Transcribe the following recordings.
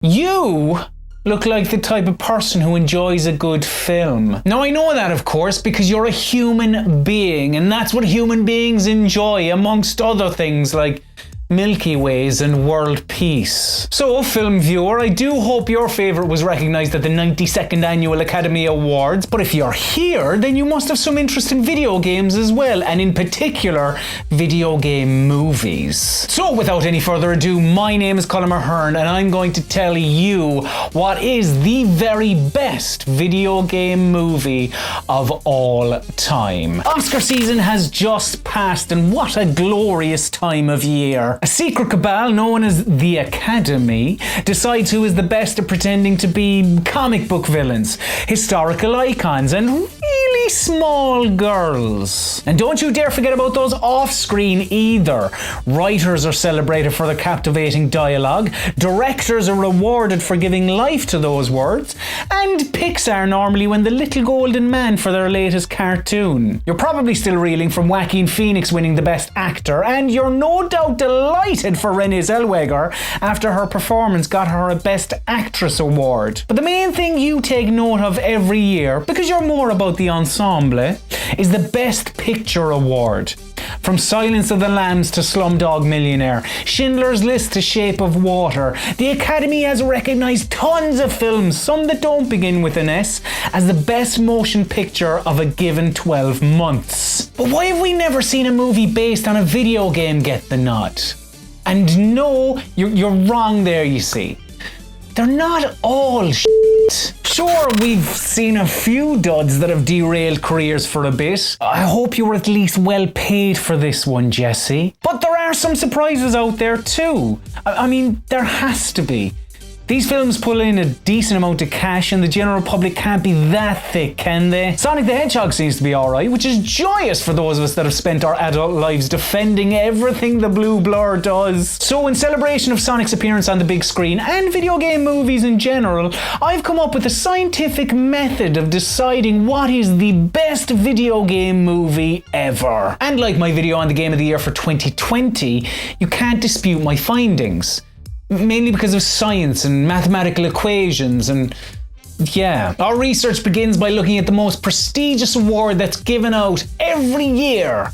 You look like the type of person who enjoys a good film. Now I know that, of course, because you're a human being, and that's what human beings enjoy, amongst other things like Milky Ways and world peace. So, film viewer, I do hope your favourite was recognised at the 92nd Annual Academy Awards, but if you're here, then you must have some interest in video games as well, and in particular, video game movies. So, without any further ado, my name is ColmAhern, and I'm going to tell you what is the very best video game movie of all time. Oscar season has just passed, and what a glorious time of year. A secret cabal known as the Academy decides who is the best at pretending to be comic book villains, historical icons, and really small girls. And don't you dare forget about those off-screen either. Writers are celebrated for their captivating dialogue, directors are rewarded for giving life to those words, and Pixar normally win the Little Golden Man for their latest cartoon. You're probably still reeling from Joaquin Phoenix winning the Best Actor, and you're no doubt delighted for Renée Zellweger after her performance got her a Best Actress award. But the main thing you take note of every year, because you're more about the ensemble, is the Best Picture award. From Silence of the Lambs to Slumdog Millionaire, Schindler's List to Shape of Water, the Academy has recognised tons of films, some that don't begin with an S, as the best motion picture of a given 12 months. But why have we never seen a movie based on a video game get the nod? And no, you're wrong there, you see. They're not all shit. Sure, we've seen a few duds that have derailed careers for a bit. I hope you were at least well paid for this one, Jesse. But there are some surprises out there too. I mean, there has to be. These films pull in a decent amount of cash and the general public can't be that thick, can they? Sonic the Hedgehog seems to be alright, which is joyous for those of us that have spent our adult lives defending everything the blue blur does. So in celebration of Sonic's appearance on the big screen and video game movies in general, I've come up with a scientific method of deciding what is the best video game movie ever. And like my video on the Game of the Year for 2020, you can't dispute my findings. Mainly because of science and mathematical equations and yeah. Our research begins by looking at the most prestigious award that's given out every year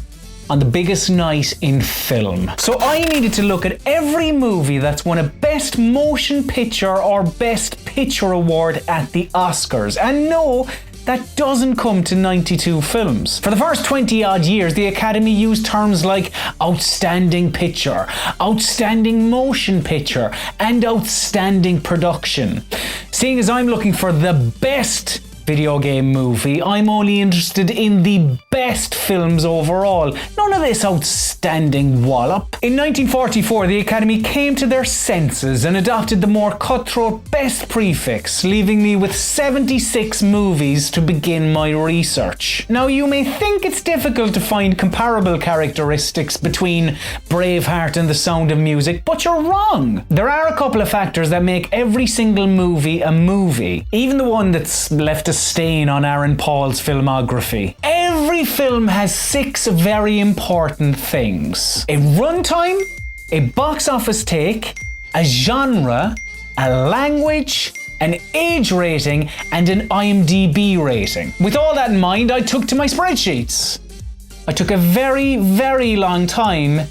on the biggest night in film. So I needed to look at every movie that's won a Best Motion Picture or Best Picture award at the Oscars. And no, that doesn't come to 92 films. For the first 20 odd years, the Academy used terms like outstanding picture, outstanding motion picture, and outstanding production. Seeing as I'm looking for the best video game movie, I'm only interested in the best films overall. None of this outstanding wallop. In 1944, the Academy came to their senses and adopted the more cutthroat best prefix, leaving me with 76 movies to begin my research. Now, you may think it's difficult to find comparable characteristics between Braveheart and The Sound of Music, but you're wrong. There are a couple of factors that make every single movie a movie, even the one that's left a stain on Aaron Paul's filmography. Every film has 6 very important things: a runtime, a box office take, a genre, a language, an age rating, and an IMDb rating. With all that in mind, I took to my spreadsheets. I took a very, very long time.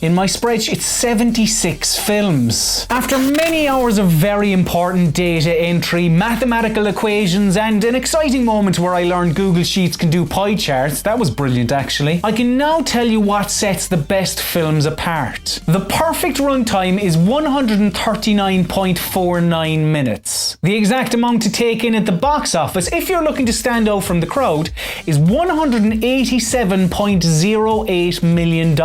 In my spreadsheet, 76 films. After many hours of very important data entry, mathematical equations, and an exciting moment where I learned Google Sheets can do pie charts, that was brilliant actually, I can now tell you what sets the best films apart. The perfect runtime is 139.49 minutes. The exact amount to take in at the box office, if you're looking to stand out from the crowd, is $187.08 million.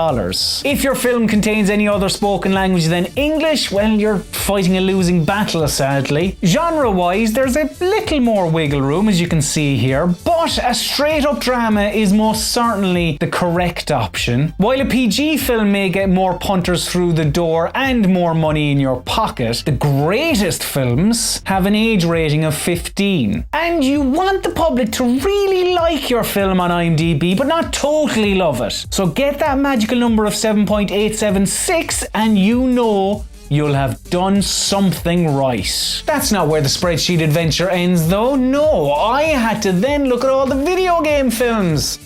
If your film contains any other spoken language than English, well, you're fighting a losing battle, sadly. Genre-wise, there's a little more wiggle room, as you can see here, but a straight-up drama is most certainly the correct option. While a PG film may get more punters through the door and more money in your pocket, the greatest films have an age rating of 15. And you want the public to really like your film on IMDb, but not totally love it. So get that magical number of 7.876 and you know you'll have done something right. That's not where the spreadsheet adventure ends though. No, I had to then look at all the video game films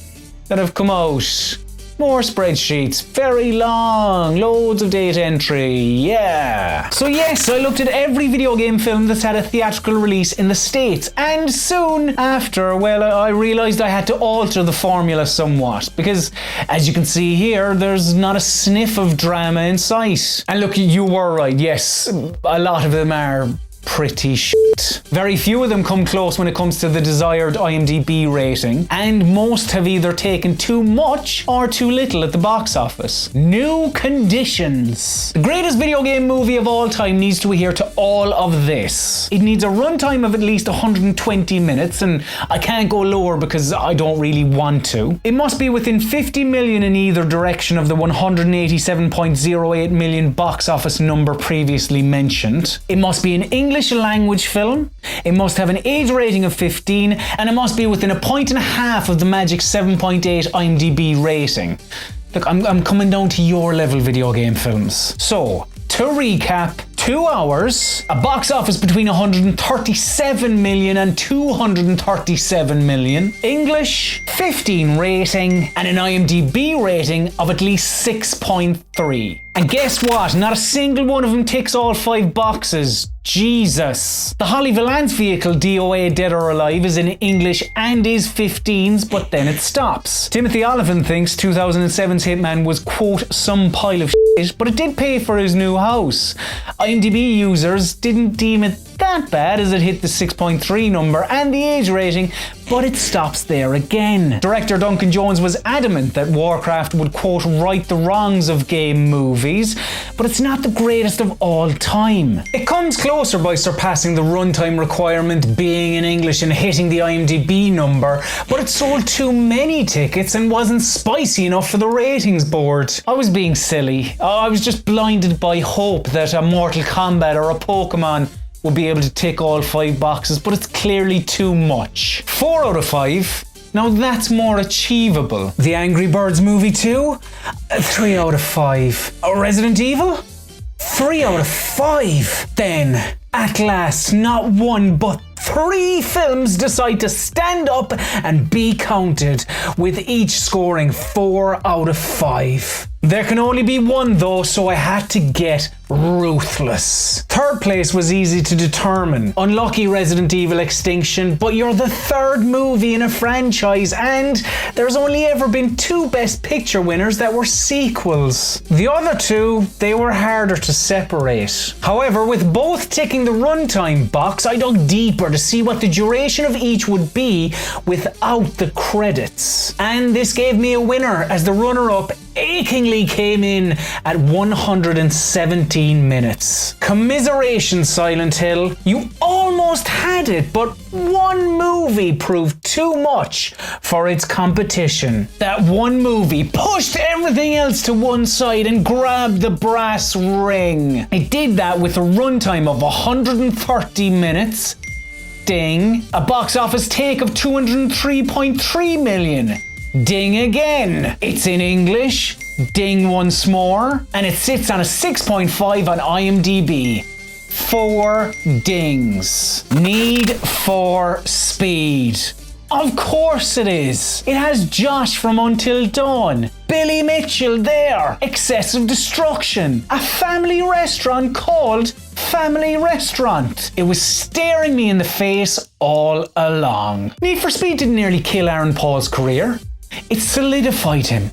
that have come out. More spreadsheets, very long, loads of data entry, yeah. So yes, I looked at every video game film that's had a theatrical release in the States, and soon after, well, I realised I had to alter the formula somewhat, because as you can see here, there's not a sniff of drama in sight. And look, you were right, yes, a lot of them are pretty shit. Very few of them come close when it comes to the desired IMDb rating, and most have either taken too much or too little at the box office. New conditions. The greatest video game movie of all time needs to adhere to all of this. It needs a runtime of at least 120 minutes, and I can't go lower because I don't really want to. It must be within 50 million in either direction of the 187.08 million box office number previously mentioned. It must be an English language film, it must have an age rating of 15, and it must be within a point and a half of the magic 7.8 IMDb rating. Look, I'm coming down to your level video game films. So, to recap, 2 hours, a box office between 137 million and 237 million, English, 15 rating, and an IMDb rating of at least 6.3. And guess what? Not a single one of them ticks all 5 boxes. Jesus. The Holly Valance vehicle DOA Dead or Alive is in English and is 15s, but then it stops. Timothy Oliphant thinks 2007's Hitman was, quote, some pile of shit, but it did pay for his new house. IMDb users didn't deem it that bad as it hit the 6.3 number and the age rating, but it stops there again. Director Duncan Jones was adamant that Warcraft would, quote, right the wrongs of game movies, but it's not the greatest of all time. It comes closer by surpassing the runtime requirement, being in English and hitting the IMDb number, but it sold too many tickets and wasn't spicy enough for the ratings board. I was being silly. I was just blinded by hope that a Mortal Kombat or a Pokemon will be able to tick all 5 boxes, but it's clearly too much. 4 out of 5. Now that's more achievable. The Angry Birds movie 2? 3 out of 5. Resident Evil? 3 out of 5. Then, at last, not 1 but 3 films decide to stand up and be counted, with each scoring 4 out of 5. There can only be 1 though, so I had to get ruthless. 3rd place was easy to determine. Unlucky Resident Evil Extinction, but you're the 3rd movie in a franchise, and there's only ever been 2 Best Picture winners that were sequels. The other 2, they were harder to separate. However, with both ticking the runtime box, I dug deeper to see what the duration of each would be without the credits. And this gave me a winner, as the runner-up achingly came in at 117 minutes. Commiseration, Silent Hill. You almost had it, but one movie proved too much for its competition. That one movie pushed everything else to one side and grabbed the brass ring. It did that with a runtime of 130 minutes. Ding. A box office take of 203.3 million. Ding again. It's in English. Ding once more. And it sits on a 6.5 on IMDb. 4 dings. Need for Speed. Of course it is. It has Josh from Until Dawn. Billy Mitchell there. Excessive Destruction. A family restaurant called Family Restaurant. It was staring me in the face all along. Need for Speed didn't nearly kill Aaron Paul's career. It solidified him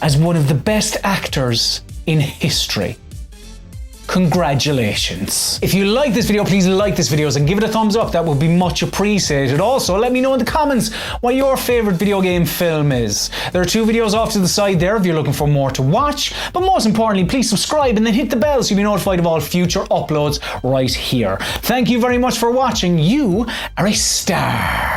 as one of the best actors in history. Congratulations. If you like this video, please like this video and give it a thumbs up. That would be much appreciated. Also, let me know in the comments what your favorite video game film is. There are 2 videos off to the side there if you're looking for more to watch. But most importantly, please subscribe and then hit the bell so you'll be notified of all future uploads right here. Thank you very much for watching. You are a star.